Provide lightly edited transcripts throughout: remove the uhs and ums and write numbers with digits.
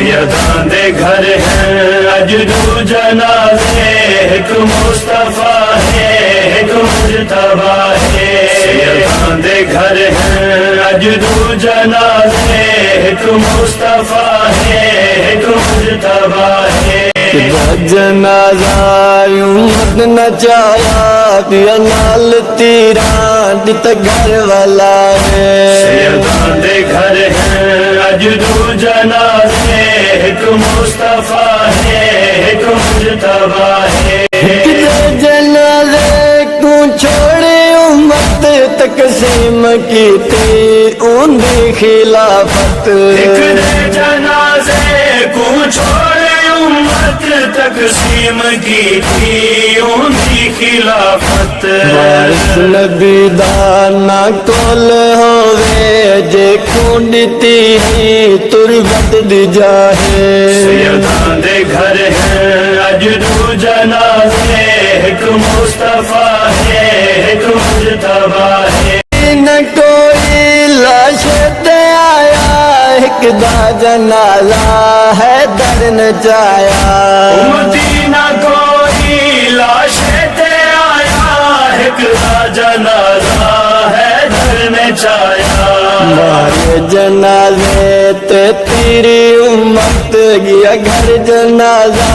سیداں دے گھر ہیں اج دو جنازے، ایک مصطفیٰ ہے ایک مجتبیٰ ہے۔ سیداں دے گھر ہیں اج دو جنازے، ایک مصطفیٰ ہے ایک مجتبیٰ ہے۔ جنازہ امت نچایا پیا نال تیران دیتا گھر والا ہے۔ سیداں دے گھر ہیں اج دو جنازے، ایک مصطفیٰ ہے ایک مجتبیٰ ہے۔ جنازے کو چھوڑے امت تقسیم کی تھی ان دی خلافت۔ ایک دے جنازے کو چھوڑے امت تقسیم کی تھی ان کی خلافت۔ وارث نبی دا نہ کول ہووے جے کھونڈتی ہی تربت دی جاہے۔ سیداں دے گھر ہیں اج دو جنازے، ایک مصطفیٰ ہے ایک مجتبیٰ ہے۔ نہ کوئی لاش تے آیا ایک دا جنازہ ہے در نچایا۔ امتی نہ کوئی لاش تے آیا، ایک دا جنازہ ہے در نچایا۔ مارے جنازے تے تیری امت گیا گھر جنازہ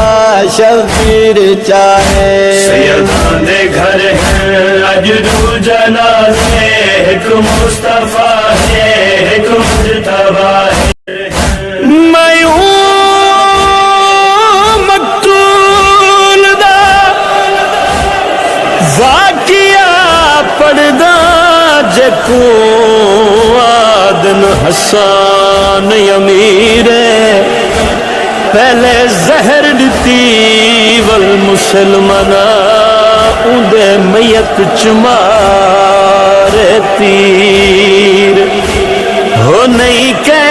شبیر چاہے۔ سیداں دے گھر ہیں اج دو جنازے، ایک مصطفیٰ ہے ایک مجتبیٰ ہے۔ میں مقتول دا واقعہ پڑھدا جے کو آدن حسان امیر پہلے زہر دتی والمسلمانہ اندے میت چمارے تیر ہو نہیں کہ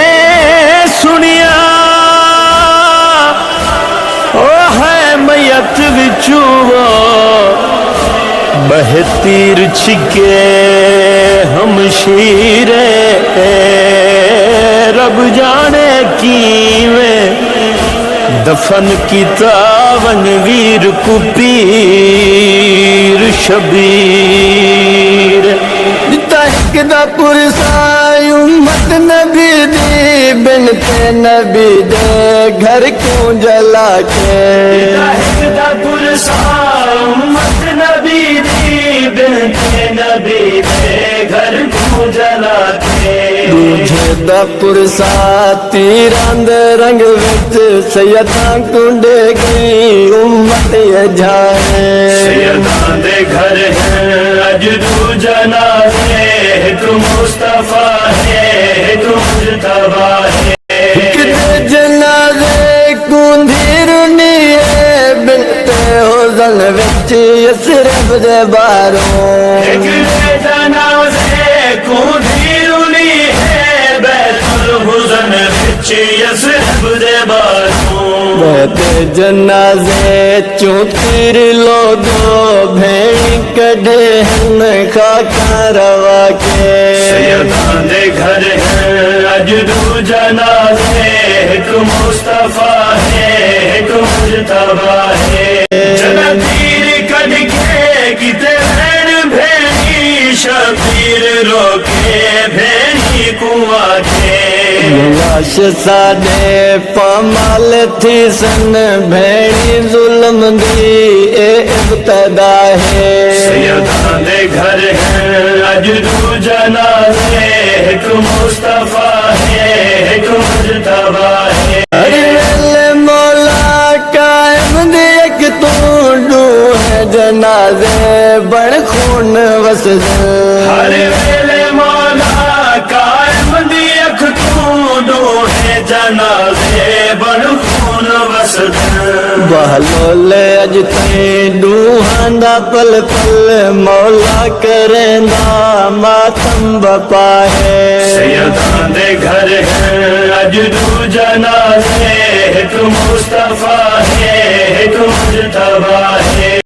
سنیا او ہے میت وچوں بہ تیر چھکے ہمشیرے رب جانے کیویں دفن کیتا ونویر کو پیر شبیر دیتا ایک دا پرسائی امت نبی دی بنت نبی دے گھر کیوں جلا کے۔ ایک دا پرسائی امت نبی دی بنت نبی دے گھر کیوں جلا کے۔ دوجھے دا پرسا تیران دے رنگ وچ سیداں کنڈے گئی امت یہ جائے۔ سیداں دے گھر ہیں اج دو جنازے، ایک مصطفیٰ ہے ایک مجتبیٰ ہے۔ کتے جنازے کندھیرنی ہے بنت حزن وچ یسرب دے باروں۔ ایک دے جنازے کندھیرنی ہے بیت الحزن وچ یسرب دے باروں۔ بہتے جنازے چوں تیر لو دو بھیڑی کڈے ہن خاکاں روا کے۔ سیداں دے گھر ہیں اج دو جنازے، ایک مصطفیٰ ہے ایک مجتبیٰ ہے۔ جنا تیر کڈ کے کتے بھین بھینی، شبیر روکے بھینی کنواں کے۔ لاش ساڈے پامال تھی سن بھیڑی ظلم دی اے ابتدا ہے۔ سیداں دے گھر ہیں اج دو جنازے، ایک مصطفیٰ ہے ایک مجتبیٰ ہے۔ ہر ویلے مولا قائم دی ایک تونڈو ہے جنازے بڑ خون وسد۔ ہر ویلے مولا قائم دی ایک تونڈو ہے جنازے بڑ خون وسد۔ بہلول اج تائیں دوہاں دا پل پل مولا کریندا ماتم بپا ہے۔ سیداں دے گھر ہیں اج دو جنازے، ایک مصطفیٰ ہے ایک مجتبیٰ ہے۔